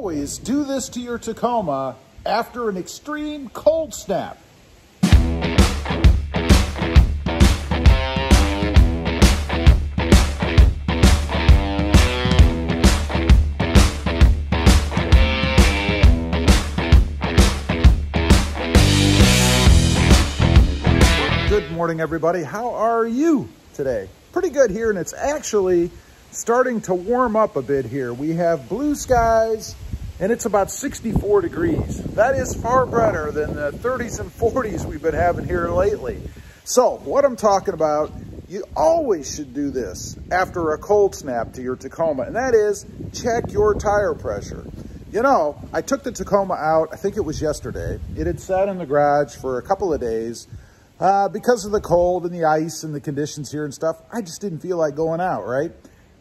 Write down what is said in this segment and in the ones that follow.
always do this to your Tacoma after an extreme cold snap. Good morning, everybody. How are you today? Pretty good here, and it's actually starting to warm up a bit here. We have blue skies, and it's about 64 degrees. That is far better than the 30s and 40s we've been having here lately. So what I'm talking about, you always should do this after a cold snap to your Tacoma, and that is check your tire pressure. You know, I took the Tacoma out, I think it was yesterday. It had sat in the garage for a couple of days. Because of the cold and the ice and the conditions here and stuff, I just didn't feel like going out, right?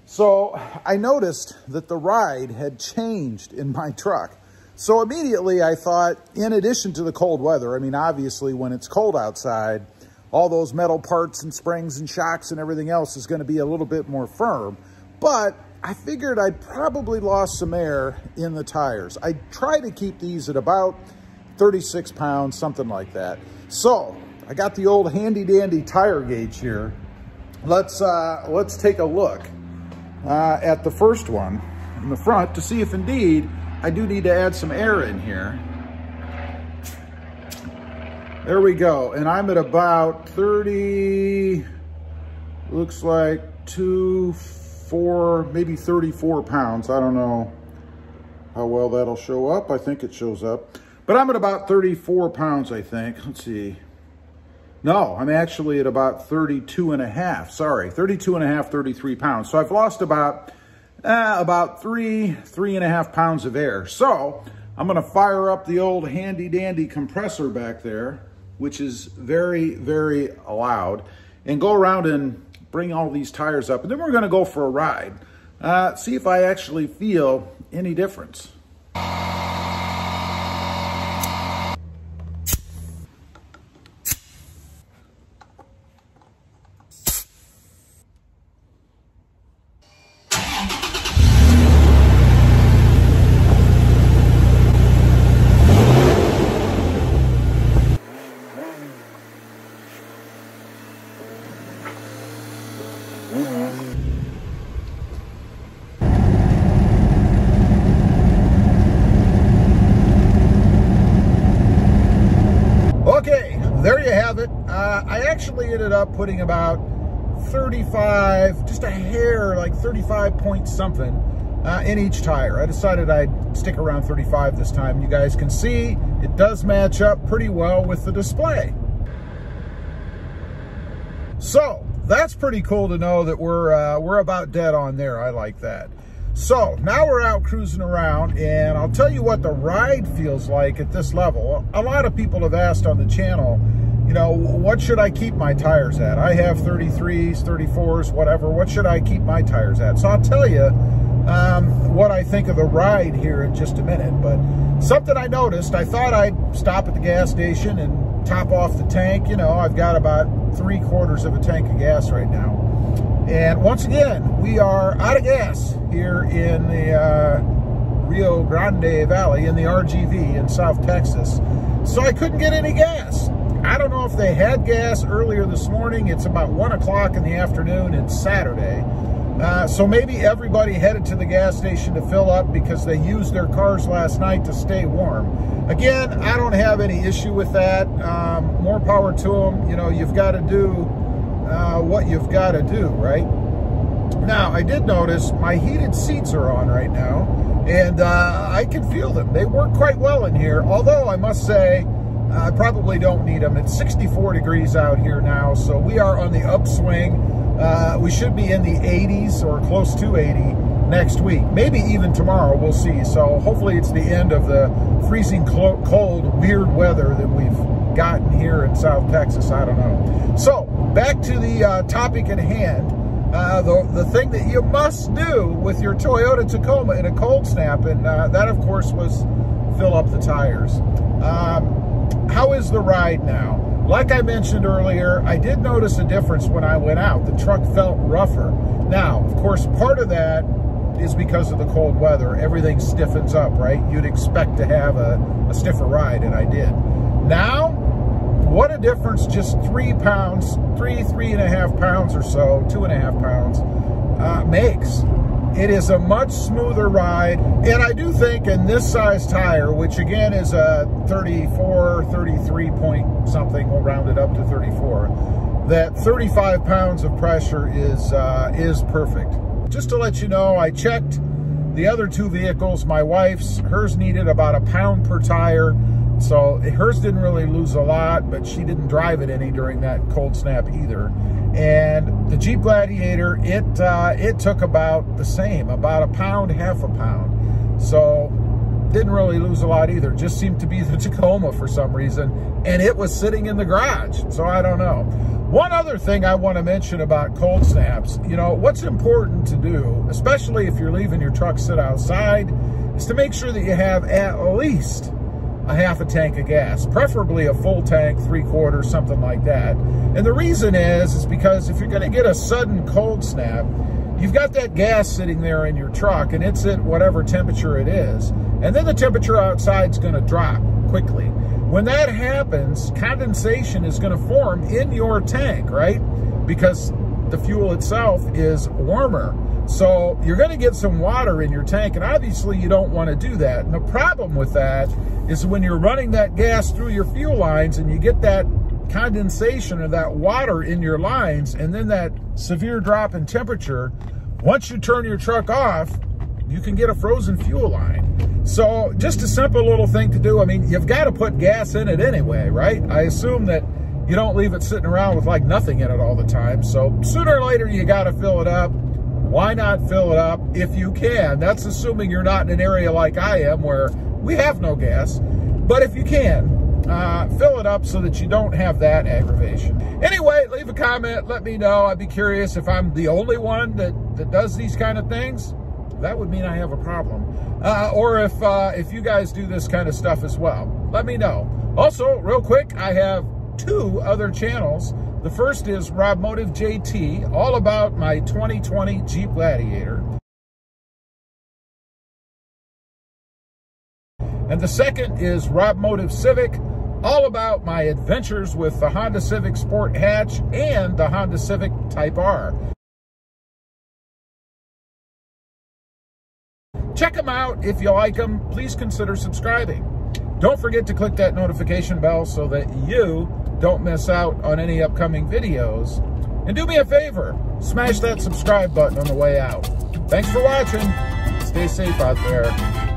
So I noticed that the ride had changed in my truck. So immediately I thought, in addition to the cold weather, I mean, obviously when it's cold outside, all those metal parts and springs and shocks and everything else is going to be a little bit more firm. But I figured I'd probably lost some air in the tires. I try to keep these at about 36 pounds, something like that. So I got the old handy dandy tire gauge here. Let's take a look at the first one in the front to see if indeed I do need to add some air in here. There we go. And I'm at about 30, looks like 24, maybe 34 pounds. I don't know how well that'll show up. I think it shows up. But I'm at about 34 pounds, I think. Let's see. No, I'm actually at about 32 and a half, sorry, 32 and a half, 33 pounds. So I've lost about three and a half pounds of air. So I'm gonna fire up the old handy dandy compressor back there, which is very, very loud, and go around and bring all these tires up. And then we're gonna go for a ride. See if I actually feel any difference. Okay, there you have it. I actually ended up putting about 35, just a hair, like 35 point something in each tire. I decided I'd stick around 35 this time. You guys can see it does match up pretty well with the display. So that's pretty cool to know that we're about dead on there. I like that. So now we're out cruising around, and I'll tell you what the ride feels like at this level. A lot of people have asked on the channel, you know, what should I keep my tires at? I have 33s, 34s, whatever. What should I keep my tires at? So I'll tell you what I think of the ride here in just a minute. But something I noticed, I thought I'd stop at the gas station and top off the tank. You know, I've got about 3/4 of a tank of gas right now. And once again, we are out of gas here in the Rio Grande Valley in the RGV in South Texas. So I couldn't get any gas. I don't know if they had gas earlier this morning. It's about 1 o'clock in the afternoon. It's Saturday. So maybe everybody headed to the gas station to fill up because they used their cars last night to stay warm. Again, I don't have any issue with that. More power to them. You know, you've got to do what you've got to do, right? Now, I did notice my heated seats are on right now, and I can feel them. They work quite well in here, although I must say, I probably don't need them. It's 64 degrees out here now, so we are on the upswing. We should be in the 80s or close to 80 next week, maybe even tomorrow, we'll see. So hopefully it's the end of the freezing cold, weird weather that we've gotten here in South Texas. I don't know. So back to the topic at hand. The thing that you must do with your Toyota Tacoma in a cold snap, and that of course was fill up the tires. How is the ride now? Like I mentioned earlier, I did notice a difference when I went out. The truck felt rougher. Now, of course, part of that is because of the cold weather. Everything stiffens up, right? You'd expect to have a stiffer ride, and I did. Now, what a difference just 3 pounds, 3.5 pounds or so, 2.5 pounds makes. It is a much smoother ride, and I do think in this size tire, which again is a 34, 33 point something, we'll round it up to 34, that 35 pounds of pressure is perfect. Just to let you know, I checked the other two vehicles. My wife's, hers needed about 1 pound per tire, so hers didn't really lose a lot, but she didn't drive it any during that cold snap either. And the Jeep Gladiator, it took about the same, about 1 pound, half a pound. So didn't really lose a lot either. Just seemed to be the Tacoma for some reason, and it was sitting in the garage. So I don't know. One other thing I want to mention about cold snaps, you know, what's important to do, especially if you're leaving your truck sit outside, is to make sure that you have at least a half a tank of gas, preferably a full tank, 3/4, something like that. And the reason is because if you're going to get a sudden cold snap, you've got that gas sitting there in your truck, and it's at whatever temperature it is, and then the temperature outside is going to drop quickly. When that happens, condensation is going to form in your tank, right? Because the fuel itself is warmer. So you're going to get some water in your tank, and obviously you don't want to do that. And the problem with that is when you're running that gas through your fuel lines and you get that condensation or that water in your lines, and then that severe drop in temperature, once you turn your truck off, you can get a frozen fuel line. So just a simple little thing to do. I mean, you've got to put gas in it anyway, right? I assume that you don't leave it sitting around with like nothing in it all the time. So sooner or later, you got to fill it up. Why not fill it up if you can? That's assuming you're not in an area like I am where we have no gas. But if you can, fill it up so that you don't have that aggravation. Anyway, leave a comment. Let me know. I'd be curious if I'm the only one that does these kind of things. That would mean I have a problem. Or if you guys do this kind of stuff as well. Let me know. Also, real quick, I have 2 other channels. The first is RobMotive JT, all about my 2020 Jeep Gladiator. And the second is RobMotive Civic, all about my adventures with the Honda Civic Sport Hatch and the Honda Civic Type R. Check them out. If you like them, please consider subscribing. Don't forget to click that notification bell so that you don't miss out on any upcoming videos. And do me a favor, smash that subscribe button on the way out. Thanks for watching. Stay safe out there.